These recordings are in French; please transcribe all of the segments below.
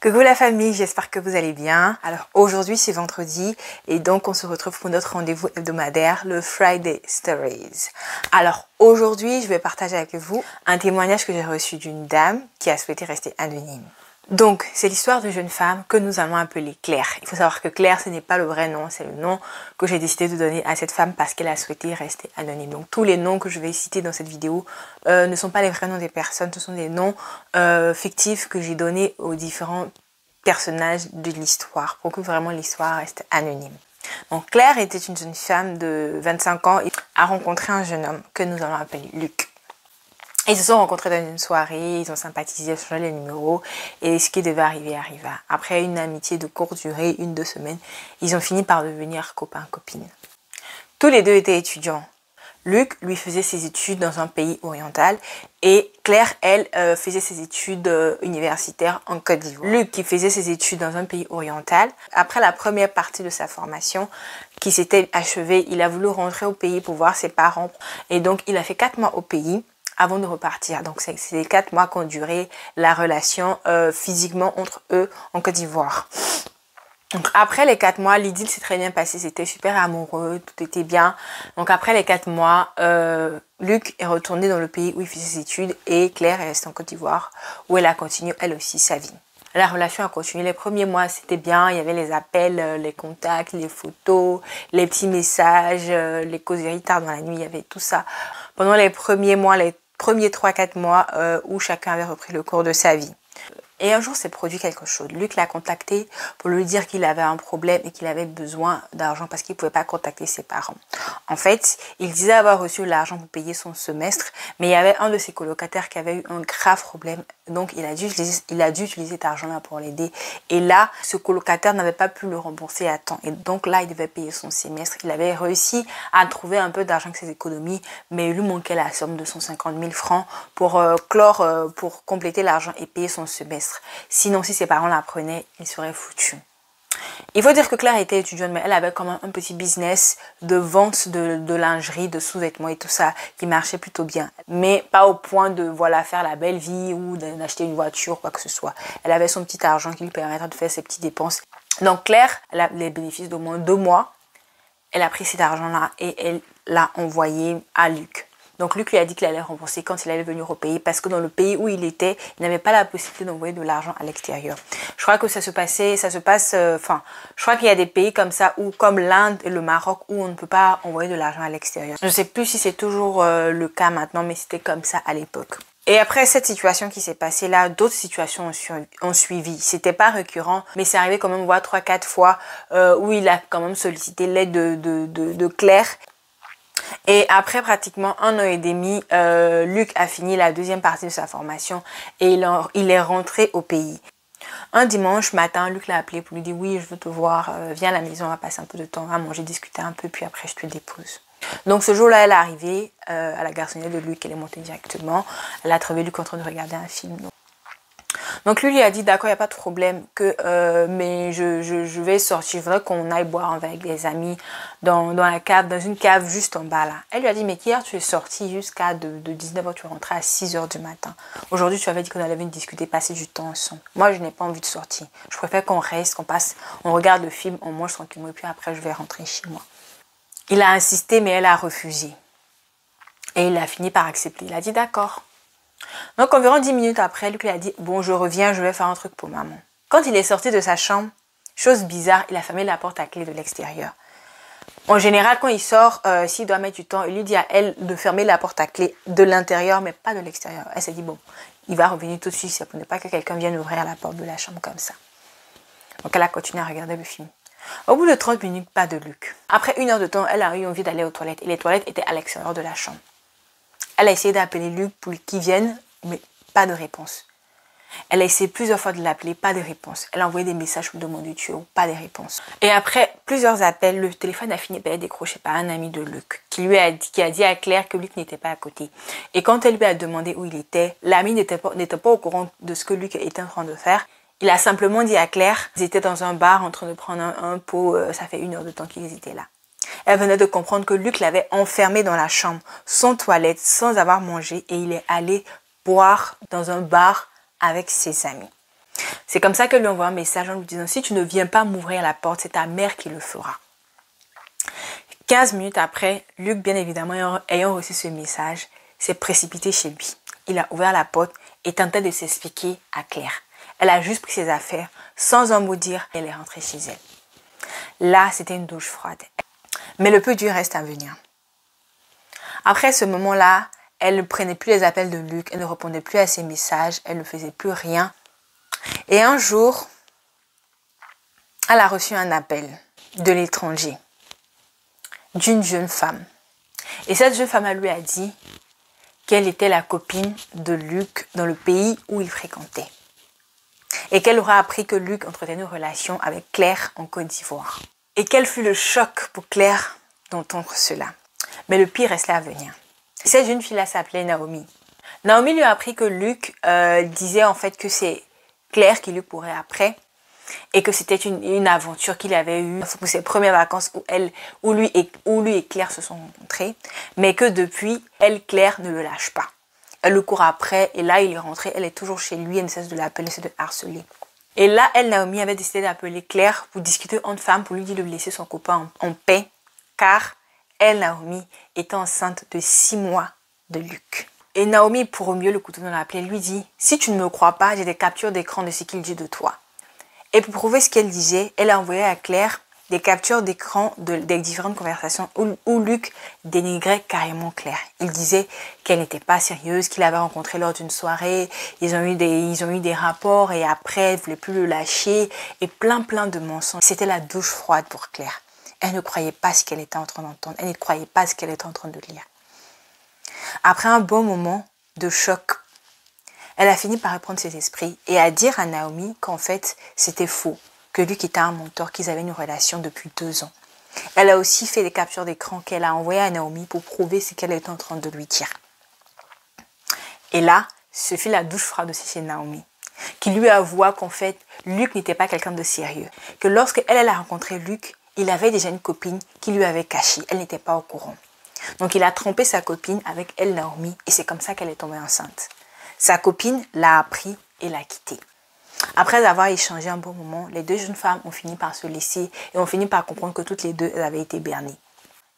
Coucou la famille, j'espère que vous allez bien. Alors aujourd'hui c'est vendredi et donc on se retrouve pour notre rendez-vous hebdomadaire, le Friday Stories. Alors aujourd'hui je vais partager avec vous un témoignage que j'ai reçu d'une dame qui a souhaité rester anonyme. Donc c'est l'histoire d'une jeune femme que nous allons appeler Claire. Il faut savoir que Claire ce n'est pas le vrai nom, c'est le nom que j'ai décidé de donner à cette femme parce qu'elle a souhaité rester anonyme. Donc tous les noms que je vais citer dans cette vidéo ne sont pas les vrais noms des personnes, ce sont des noms fictifs que j'ai donnés aux différents personnages de l'histoire pour que vraiment l'histoire reste anonyme. Donc Claire était une jeune femme de 25 ans et a rencontré un jeune homme que nous allons appeler Luc. Ils se sont rencontrés dans une soirée, ils ont sympathisé, changé les numéros et ce qui devait arriver arriva. Après une amitié de courte durée, 1-2 semaines, ils ont fini par devenir copains-copines. Tous les deux étaient étudiants. Luc, lui, faisait ses études dans un pays oriental et Claire, elle, faisait ses études universitaires en Côte d'Ivoire. Luc, qui faisait ses études dans un pays oriental, après la première partie de sa formation qui s'était achevée, il a voulu rentrer au pays pour voir ses parents et donc il a fait 4 mois au pays avant de repartir. Donc c'est les 4 mois qu'ont duré la relation physiquement entre eux en Côte d'Ivoire. Donc après les 4 mois, l'idylle s'est très bien passée, c'était super amoureux, tout était bien. Donc après les 4 mois, Luc est retourné dans le pays où il faisait ses études et Claire est restée en Côte d'Ivoire où elle a continué elle aussi sa vie. La relation a continué, les premiers mois c'était bien, il y avait les appels, les contacts, les photos, les petits messages, les causeries tard dans la nuit, il y avait tout ça. Pendant les premiers mois, les premiers 3-4 mois où chacun avait repris le cours de sa vie. Et un jour s'est produit quelque chose. Luc l'a contacté pour lui dire qu'il avait un problème et qu'il avait besoin d'argent parce qu'il ne pouvait pas contacter ses parents. En fait, il disait avoir reçu l'argent pour payer son semestre, mais il y avait un de ses colocataires qui avait eu un grave problème. Donc, il a dû utiliser cet argent-là pour l'aider. Et là, ce colocataire n'avait pas pu le rembourser à temps. Et donc là, il devait payer son semestre. Il avait réussi à trouver un peu d'argent avec ses économies, mais il lui manquait la somme de 150 000 francs pour pour compléter l'argent et payer son semestre. Sinon, si ses parents l'apprenaient, il serait foutu. Il faut dire que Claire était étudiante, mais elle avait quand même un petit business de vente de lingerie, de sous-vêtements et tout ça qui marchait plutôt bien. Mais pas au point de faire la belle vie ou d'acheter une voiture, quoi que ce soit. Elle avait son petit argent qui lui permettrait de faire ses petites dépenses. Donc Claire, elle a les bénéfices d'au moins 2 mois. Elle a pris cet argent-là et elle l'a envoyé à Luc. Donc Luc lui a dit qu'il allait rembourser quand il allait venir au pays parce que dans le pays où il était, il n'avait pas la possibilité d'envoyer de l'argent à l'extérieur. Je crois que je crois qu'il y a des pays comme ça où, comme l'Inde et le Maroc, où on ne peut pas envoyer de l'argent à l'extérieur. Je ne sais plus si c'est toujours le cas maintenant, mais c'était comme ça à l'époque. Et après cette situation qui s'est passée là, d'autres situations ont suivi. C'était pas récurrent, mais c'est arrivé quand même 3-4 fois où il a quand même sollicité l'aide de Claire. Et après pratiquement 1 an et demi, Luc a fini la 2e partie de sa formation et il est rentré au pays. Un dimanche matin, Luc l'a appelé pour lui dire « Oui, je veux te voir, viens à la maison, on va passer un peu de temps, on va manger, discuter un peu, puis après je te dépose. » Donc ce jour-là, elle est arrivée à la garçonnière de Luc, elle est montée directement. Elle a trouvé Luc en train de regarder un film. Donc lui a dit d'accord, il n'y a pas de problème, mais je vais sortir, je voudrais qu'on aille boire avec des amis dans la cave, dans une cave juste en bas là. Elle lui a dit mais hier tu es sortie jusqu'à de 19h, tu es rentrée à 6h du matin. Aujourd'hui tu avais dit qu'on allait venir discuter, passer du temps ensemble. Moi je n'ai pas envie de sortir, je préfère qu'on reste, on regarde le film, on mange tranquillement et puis après je vais rentrer chez moi. Il a insisté mais elle a refusé. Et il a fini par accepter, il a dit d'accord. Donc environ 10 minutes après, Luc lui a dit « Bon, je reviens, je vais faire un truc pour maman. » Quand il est sorti de sa chambre, chose bizarre, il a fermé la porte à clé de l'extérieur. En général, quand il sort, s'il doit mettre du temps, il lui dit à elle de fermer la porte à clé de l'intérieur, mais pas de l'extérieur. Elle s'est dit « Bon, il va revenir tout de suite, ça ne pas que quelqu'un vienne ouvrir la porte de la chambre comme ça. » Donc elle a continué à regarder le film. Au bout de 30 minutes, pas de Luc. Après 1 heure de temps, elle a eu envie d'aller aux toilettes et les toilettes étaient à l'extérieur de la chambre. Elle a essayé d'appeler Luc pour qu'il vienne, mais pas de réponse. Elle a essayé plusieurs fois de l'appeler, pas de réponse. Elle a envoyé des messages pour demander tu es où, pas de réponse. Et après plusieurs appels, le téléphone a fini par être décroché par un ami de Luc qui a dit à Claire que Luc n'était pas à côté. Et quand elle lui a demandé où il était, l'ami n'était pas au courant de ce que Luc était en train de faire. Il a simplement dit à Claire qu'ils étaient dans un bar en train de prendre un pot, ça fait 1 heure de temps qu'ils étaient là. Elle venait de comprendre que Luc l'avait enfermé dans la chambre, sans toilette, sans avoir mangé et il est allé boire dans un bar avec ses amis. C'est comme ça qu'elle lui envoie un message en lui disant « Si tu ne viens pas m'ouvrir la porte, c'est ta mère qui le fera. » 15 minutes après, Luc, bien évidemment, ayant reçu ce message, s'est précipité chez lui. Il a ouvert la porte et tentait de s'expliquer à Claire. Elle a juste pris ses affaires, sans un mot dire, elle est rentrée chez elle. Là, c'était une douche froide. Mais le plus dur reste à venir. Après ce moment-là, elle ne prenait plus les appels de Luc, elle ne répondait plus à ses messages, elle ne faisait plus rien. Et un jour, elle a reçu un appel de l'étranger, d'une jeune femme. Et cette jeune femme, elle lui a dit qu'elle était la copine de Luc dans le pays où il fréquentait. Et qu'elle aura appris que Luc entretenait une relation avec Claire en Côte d'Ivoire. Et quel fut le choc pour Claire d'entendre cela. Mais le pire restait à venir. Cette jeune fille-là s'appelait Naomi. Naomi lui a appris que Luc disait en fait que c'est Claire qui lui courait après et que c'était une aventure qu'il avait eue pour ses premières vacances où lui et Claire se sont rencontrés, mais que depuis, Claire ne le lâche pas. Elle le court après et là il est rentré, elle est toujours chez lui, elle ne cesse de l'appeler, elle essaie de harceler. Et là, Naomi avait décidé d'appeler Claire pour discuter entre femmes, pour lui dire de laisser son copain en paix, car Naomi était enceinte de 6 mois de Luc. Et Naomi, pour mieux le couteau dans la plaie, lui dit « Si tu ne me crois pas, j'ai des captures d'écran de ce qu'il dit de toi. » Et pour prouver ce qu'elle disait, elle a envoyé à Claire des captures d'écran des différentes conversations où Luc dénigrait carrément Claire. Il disait qu'elle n'était pas sérieuse, qu'il avait rencontré lors d'une soirée, ils ont eu des rapports et après, elle ne voulait plus le lâcher et plein de mensonges. C'était la douche froide pour Claire. Elle ne croyait pas ce qu'elle était en train d'entendre, elle ne croyait pas ce qu'elle était en train de lire. Après un bon moment de choc, elle a fini par reprendre ses esprits et à dire à Naomi qu'en fait, c'était faux, que Luc était un menteur, qu'ils avaient une relation depuis 2 ans. Elle a aussi fait des captures d'écran qu'elle a envoyées à Naomi pour prouver ce qu'elle était en train de lui dire. Et là, ce fut la douche froide aussi chez Naomi, qui lui avoua qu'en fait, Luc n'était pas quelqu'un de sérieux, que lorsque elle a rencontré Luc, il avait déjà une copine qui lui avait caché, elle n'était pas au courant. Donc il a trompé sa copine avec Naomi et c'est comme ça qu'elle est tombée enceinte. Sa copine l'a appris et l'a quitté. Après avoir échangé un bon moment, les 2 jeunes femmes ont fini par se laisser et ont fini par comprendre que toutes les 2 elles avaient été bernées.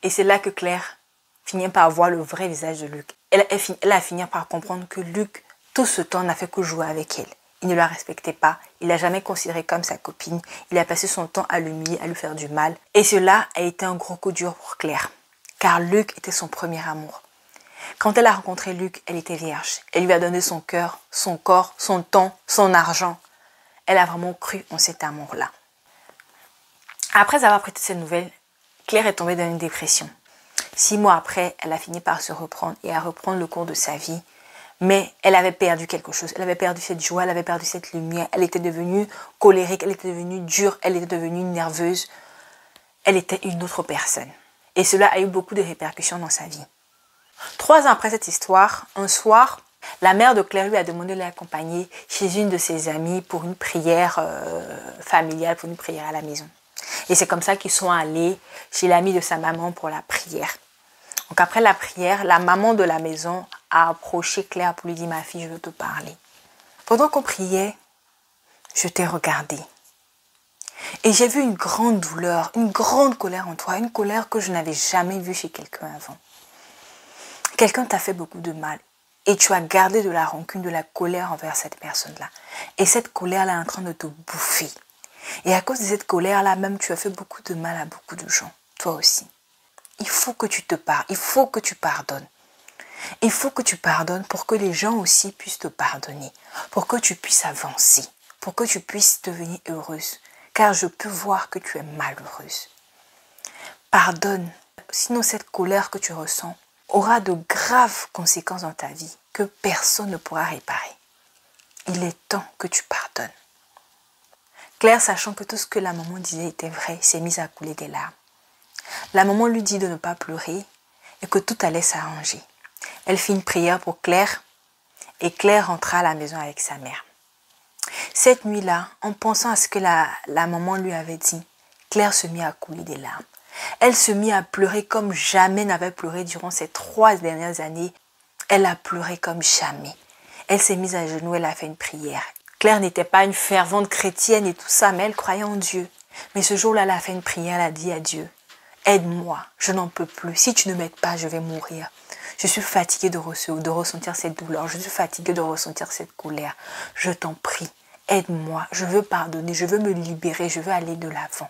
Et c'est là que Claire finit par voir le vrai visage de Luc. Elle a fini par comprendre que Luc, tout ce temps, n'a fait que jouer avec elle. Il ne la respectait pas, il ne l'a jamais considérée comme sa copine, il a passé son temps à l'humilier, à lui faire du mal. Et cela a été un gros coup dur pour Claire, car Luc était son premier amour. Quand elle a rencontré Luc, elle était vierge. Elle lui a donné son cœur, son corps, son temps, son argent. Elle a vraiment cru en cet amour-là. Après avoir pris toutes ces nouvelles, Claire est tombée dans une dépression. 6 mois après, elle a fini par se reprendre et à reprendre le cours de sa vie. Mais elle avait perdu quelque chose. Elle avait perdu cette joie, elle avait perdu cette lumière. Elle était devenue colérique, elle était devenue dure, elle était devenue nerveuse. Elle était une autre personne. Et cela a eu beaucoup de répercussions dans sa vie. 3 ans après cette histoire, un soir, la mère de Claire lui a demandé de l'accompagner chez une de ses amies pour une prière familiale, pour une prière à la maison. Et c'est comme ça qu'ils sont allés chez l'amie de sa maman pour la prière. Donc après la prière, la maman de la maison a approché Claire pour lui dire « Ma fille, je veux te parler. » Pendant qu'on priait, je t'ai regardée. Et j'ai vu une grande douleur, une grande colère en toi, une colère que je n'avais jamais vue chez quelqu'un avant. Quelqu'un t'a fait beaucoup de mal et tu as gardé de la rancune, de la colère envers cette personne-là. Et cette colère-là est en train de te bouffer. Et à cause de cette colère-là, même tu as fait beaucoup de mal à beaucoup de gens, toi aussi. Il faut que tu te parles, il faut que tu pardonnes. Il faut que tu pardonnes pour que les gens aussi puissent te pardonner, pour que tu puisses avancer, pour que tu puisses devenir heureuse. Car je peux voir que tu es malheureuse. Pardonne, sinon cette colère que tu ressens aura de graves conséquences dans ta vie que personne ne pourra réparer. Il est temps que tu pardonnes. Claire, sachant que tout ce que la maman disait était vrai, s'est mise à couler des larmes. La maman lui dit de ne pas pleurer et que tout allait s'arranger. Elle fit une prière pour Claire et Claire rentra à la maison avec sa mère. Cette nuit-là, en pensant à ce que la maman lui avait dit, Claire se mit à couler des larmes. Elle se mit à pleurer comme jamais n'avait pleuré durant ces 3 dernières années. Elle a pleuré comme jamais. Elle s'est mise à genoux, elle a fait une prière. Claire n'était pas une fervente chrétienne et tout ça, mais elle croyait en Dieu. Mais ce jour-là, elle a fait une prière, elle a dit à Dieu, aide-moi, je n'en peux plus. Si tu ne m'aides pas, je vais mourir. Je suis fatiguée de ressentir cette douleur. Je suis fatiguée de ressentir cette colère. Je t'en prie, aide-moi. Je veux pardonner, je veux me libérer, je veux aller de l'avant.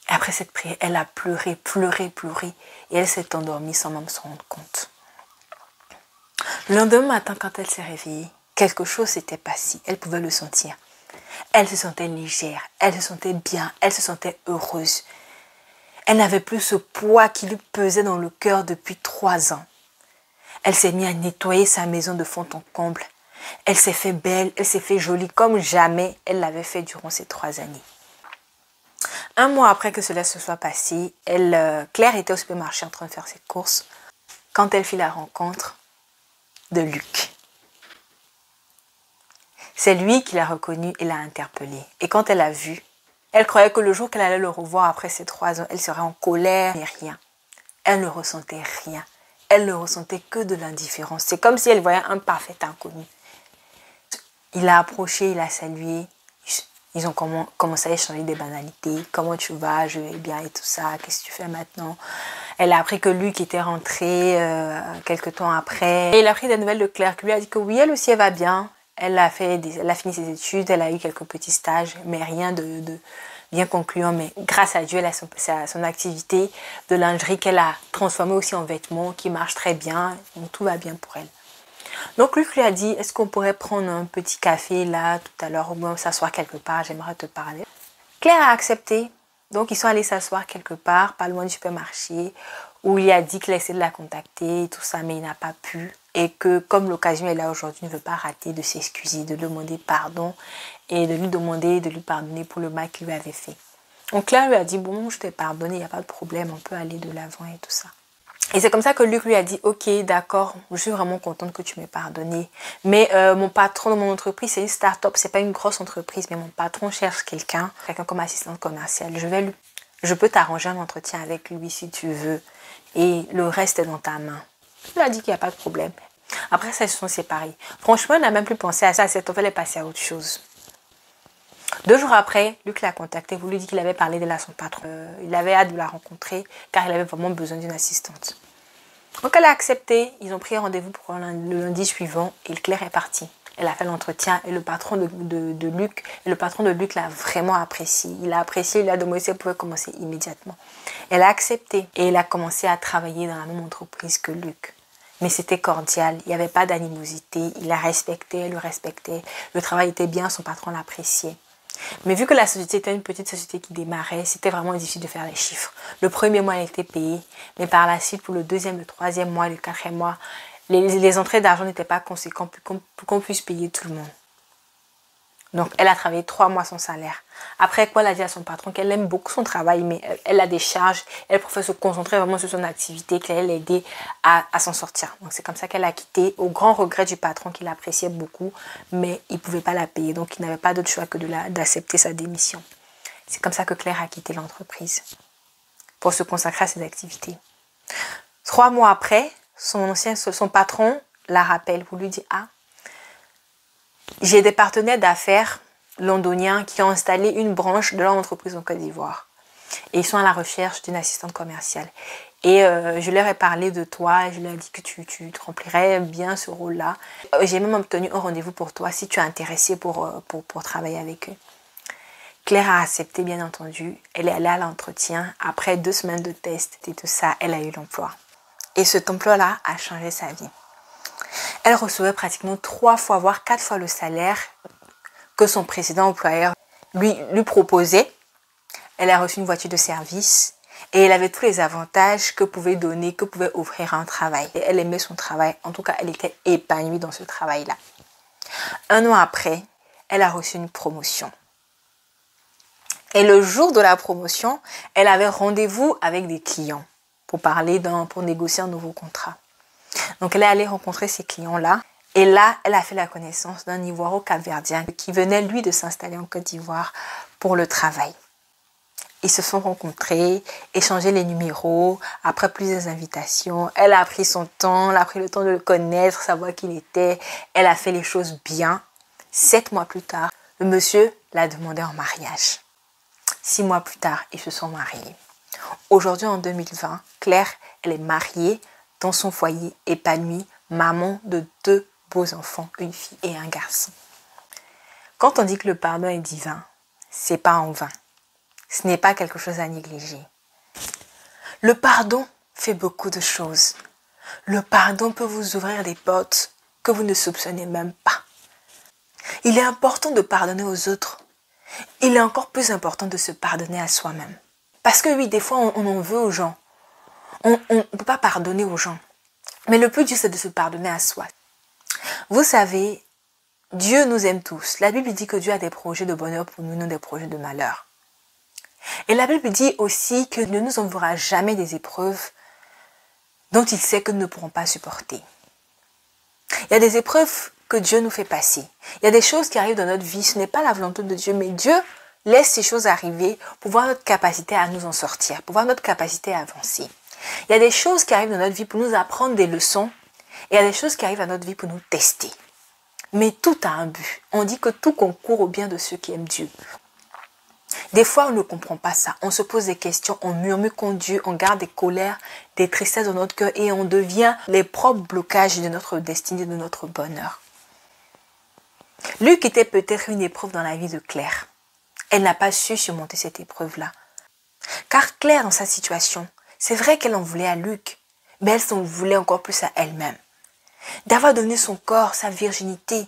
Après cette prière, elle a pleuré, pleuré, pleuré. Et elle s'est endormie sans même s'en rendre compte. Le lendemain matin, quand elle s'est réveillée, quelque chose s'était passé. Elle pouvait le sentir. Elle se sentait légère, elle se sentait bien, elle se sentait heureuse. Elle n'avait plus ce poids qui lui pesait dans le cœur depuis 3 ans. Elle s'est mise à nettoyer sa maison de fond en comble. Elle s'est fait belle, elle s'est fait jolie comme jamais elle l'avait fait durant ces 3 années. Un mois après que cela se soit passé, Claire était au supermarché en train de faire ses courses quand elle fit la rencontre de Luc. C'est lui qui l'a reconnue et l'a interpellée. Et quand elle l'a vu, elle croyait que le jour qu'elle allait le revoir après ces 3 ans, elle serait en colère et rien. Elle ne ressentait rien. Elle ne ressentait que de l'indifférence. C'est comme si elle voyait un parfait inconnu. Il l'a approché, il l'a salué. Ils ont commencé à échanger des banalités. Comment tu vas? Je vais bien et tout ça. Qu'est-ce que tu fais maintenant? Elle a appris que Luc était rentré quelques temps après. Et il a pris des nouvelles de Claire qui lui a dit que oui, elle aussi, elle va bien. Elle a fini ses études, elle a eu quelques petits stages, mais rien de bien concluant. Mais grâce à Dieu, elle a son activité de lingerie qu'elle a transformée aussi en vêtements qui marche très bien. Donc tout va bien pour elle. Donc Luc lui a dit, est-ce qu'on pourrait prendre un petit café là tout à l'heure, au moins s'asseoir quelque part, j'aimerais te parler. Claire a accepté. Donc ils sont allés s'asseoir quelque part, pas loin du supermarché, où il a dit qu'il a essayé de la contacter et tout ça, mais il n'a pas pu. Et que comme l'occasion est là aujourd'hui, il ne veut pas rater de s'excuser, de demander pardon et de lui demander de lui pardonner pour le mal qu'il lui avait fait. Donc Claire lui a dit, bon, je t'ai pardonné, il n'y a pas de problème, on peut aller de l'avant et tout ça. Et c'est comme ça que Luc lui a dit, ok, d'accord, je suis vraiment contente que tu m'aies pardonné. Mais mon patron de mon entreprise, c'est une start-up, c'est pas une grosse entreprise, mais mon patron cherche quelqu'un comme assistante commerciale. Je peux t'arranger un entretien avec lui si tu veux. Et le reste est dans ta main. Il a dit qu'il n'y a pas de problème. Après ça, ils se sont séparés. Franchement, elle n'a même plus pensé à ça. Cette offre, elle est passée à autre chose. 2 jours après, Luc l'a contacté. Vous lui dit qu'il avait parlé de son patron. Il avait hâte de la rencontrer car il avait vraiment besoin d'une assistante. Donc elle a accepté. Ils ont pris rendez-vous pour le lundi suivant et Claire est partie. Elle a fait l'entretien et le patron de Luc, l'a vraiment apprécié. Il a apprécié, il a demandé si elle pouvait commencer immédiatement. Elle a accepté et elle a commencé à travailler dans la même entreprise que Luc. Mais c'était cordial, il n'y avait pas d'animosité, il la respectait, elle le respectait. Le travail était bien, son patron l'appréciait. Mais vu que la société était une petite société qui démarrait, c'était vraiment difficile de faire les chiffres. Le premier mois, elle était payée, mais par la suite, pour le 2e, le 3e mois, le 4e mois, les entrées d'argent n'étaient pas conséquentes pour qu'on puisse payer tout le monde. Donc, elle a travaillé 3 mois son salaire. Après quoi, elle a dit à son patron qu'elle aime beaucoup son travail, mais elle a des charges. Elle préfère se concentrer vraiment sur son activité, qu'elle allait l'aider à s'en sortir. Donc, c'est comme ça qu'elle a quitté, au grand regret du patron qui l'appréciait beaucoup, mais il ne pouvait pas la payer. Donc, il n'avait pas d'autre choix que d'accepter sa démission. C'est comme ça que Claire a quitté l'entreprise pour se consacrer à ses activités. 3 mois après, son patron la rappelle pour lui dire « Ah, j'ai des partenaires d'affaires londoniens qui ont installé une branche de leur entreprise en Côte d'Ivoire. Et ils sont à la recherche d'une assistante commerciale. Et je leur ai parlé de toi, je leur ai dit que tu remplirais bien ce rôle-là. J'ai même obtenu un rendez-vous pour toi si tu es intéressé pour travailler avec eux. » Claire a accepté, bien entendu. Elle est allée à l'entretien. Après 2 semaines de tests et tout ça, elle a eu l'emploi. Et cet emploi-là a changé sa vie. Elle recevait pratiquement 3 fois, voire 4 fois le salaire que son précédent employeur lui proposait. Elle a reçu une voiture de service et elle avait tous les avantages que pouvait offrir un travail. Et elle aimait son travail. En tout cas, elle était épanouie dans ce travail-là. 1 an après, elle a reçu une promotion. Et le jour de la promotion, elle avait rendez-vous avec des clients pour négocier un nouveau contrat. Donc, elle est allée rencontrer ces clients-là. Et là, elle a fait la connaissance d'un Ivoiro capverdien qui venait, lui, de s'installer en Côte d'Ivoire pour le travail. Ils se sont rencontrés, échangé les numéros, après plusieurs invitations. Elle a pris son temps, elle a pris le temps de le connaître, savoir qui il était. Elle a fait les choses bien. 7 mois plus tard, le monsieur l'a demandé en mariage. 6 mois plus tard, ils se sont mariés. Aujourd'hui, en 2020, Claire, elle est mariée dans son foyer, épanouie, maman de 2 beaux enfants, une fille et un garçon. Quand on dit que le pardon est divin, c'est pas en vain. Ce n'est pas quelque chose à négliger. Le pardon fait beaucoup de choses. Le pardon peut vous ouvrir des portes que vous ne soupçonnez même pas. Il est important de pardonner aux autres. Il est encore plus important de se pardonner à soi-même. Parce que oui, des fois, on en veut aux gens. On ne peut pas pardonner aux gens. Mais le plus dur, c'est de se pardonner à soi. Vous savez, Dieu nous aime tous. La Bible dit que Dieu a des projets de bonheur pour nous, non des projets de malheur. Et la Bible dit aussi qu'il ne nous enverra jamais des épreuves dont il sait que nous ne pourrons pas supporter. Il y a des épreuves que Dieu nous fait passer. Il y a des choses qui arrivent dans notre vie. Ce n'est pas la volonté de Dieu, mais Dieu laisse ces choses arriver pour voir notre capacité à nous en sortir, pour voir notre capacité à avancer. Il y a des choses qui arrivent dans notre vie pour nous apprendre des leçons. Et il y a des choses qui arrivent dans notre vie pour nous tester. Mais tout a un but. On dit que tout concourt au bien de ceux qui aiment Dieu. Des fois, on ne comprend pas ça. On se pose des questions, on murmure contre Dieu, on garde des colères, des tristesses dans notre cœur et on devient les propres blocages de notre destinée, de notre bonheur. Luc était peut-être une épreuve dans la vie de Claire. Elle n'a pas su surmonter cette épreuve-là. Car Claire, dans sa situation, c'est vrai qu'elle en voulait à Luc, mais elle s'en voulait encore plus à elle-même. D'avoir donné son corps, sa virginité,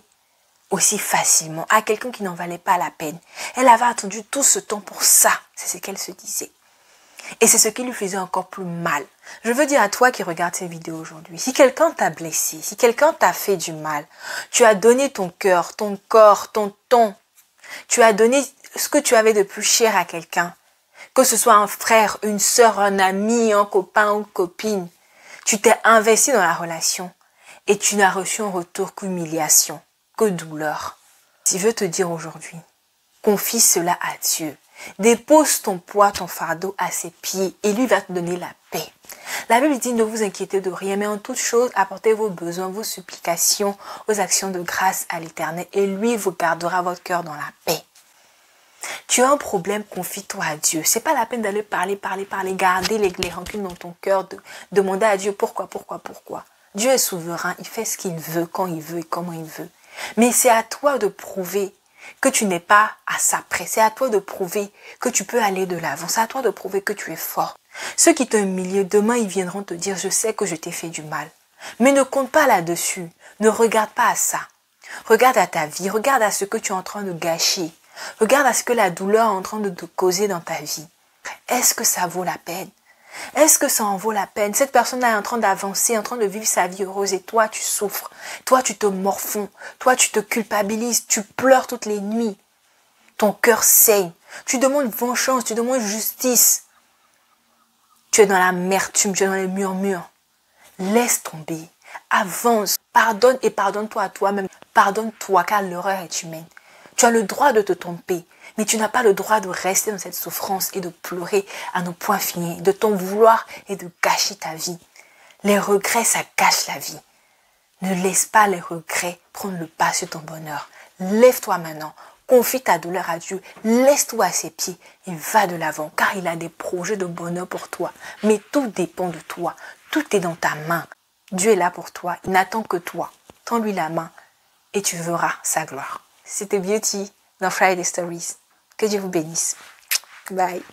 aussi facilement à quelqu'un qui n'en valait pas la peine. Elle avait attendu tout ce temps pour ça, c'est ce qu'elle se disait. Et c'est ce qui lui faisait encore plus mal. Je veux dire à toi qui regardes cette vidéo aujourd'hui, si quelqu'un t'a blessé, si quelqu'un t'a fait du mal, tu as donné ton cœur, ton corps, ton temps, tu as donné ce que tu avais de plus cher à quelqu'un, que ce soit un frère, une sœur, un ami, un copain ou une copine, tu t'es investi dans la relation et tu n'as reçu en retour qu'humiliation, que douleur. Je veux te dire aujourd'hui, confie cela à Dieu. Dépose ton poids, ton fardeau à ses pieds et lui va te donner la paix. La Bible dit ne vous inquiétez de rien, mais en toute chose, apportez vos besoins, vos supplications, vos actions de grâce à l'Éternel et lui vous gardera votre cœur dans la paix. Tu as un problème, confie-toi à Dieu. C'est pas la peine d'aller parler, garder les rancunes dans ton cœur, demander à Dieu pourquoi. Dieu est souverain, il fait ce qu'il veut, quand il veut et comment il veut. Mais c'est à toi de prouver que tu n'es pas à sa près. C'est à toi de prouver que tu peux aller de l'avant. C'est à toi de prouver que tu es fort. Ceux qui t'ont humilié, demain ils viendront te dire « Je sais que je t'ai fait du mal ». Mais ne compte pas là-dessus. Ne regarde pas à ça. Regarde à ta vie. Regarde à ce que tu es en train de gâcher. Regarde à ce que la douleur est en train de te causer dans ta vie. Est-ce que ça vaut la peine? Est-ce que ça en vaut la peine? Cette personne-là est en train d'avancer, en train de vivre sa vie heureuse et toi, tu souffres. Toi, tu te morfonds. Toi, tu te culpabilises. Tu pleures toutes les nuits. Ton cœur saigne. Tu demandes vengeance, tu demandes justice. Tu es dans l'amertume, tu es dans les murmures. Laisse tomber. Avance. Pardonne et pardonne-toi à toi-même. Pardonne-toi car l'erreur est humaine. Tu as le droit de te tromper, mais tu n'as pas le droit de rester dans cette souffrance et de pleurer à nos points finis, de t'en vouloir et de gâcher ta vie. Les regrets, ça gâche la vie. Ne laisse pas les regrets prendre le pas sur ton bonheur. Lève-toi maintenant, confie ta douleur à Dieu, laisse-toi à ses pieds et va de l'avant, car il a des projets de bonheur pour toi. Mais tout dépend de toi, tout est dans ta main. Dieu est là pour toi, il n'attend que toi. Tends-lui la main et tu verras sa gloire. C'était Beauty dans Friday Stories. Que Dieu vous bénisse. Bye.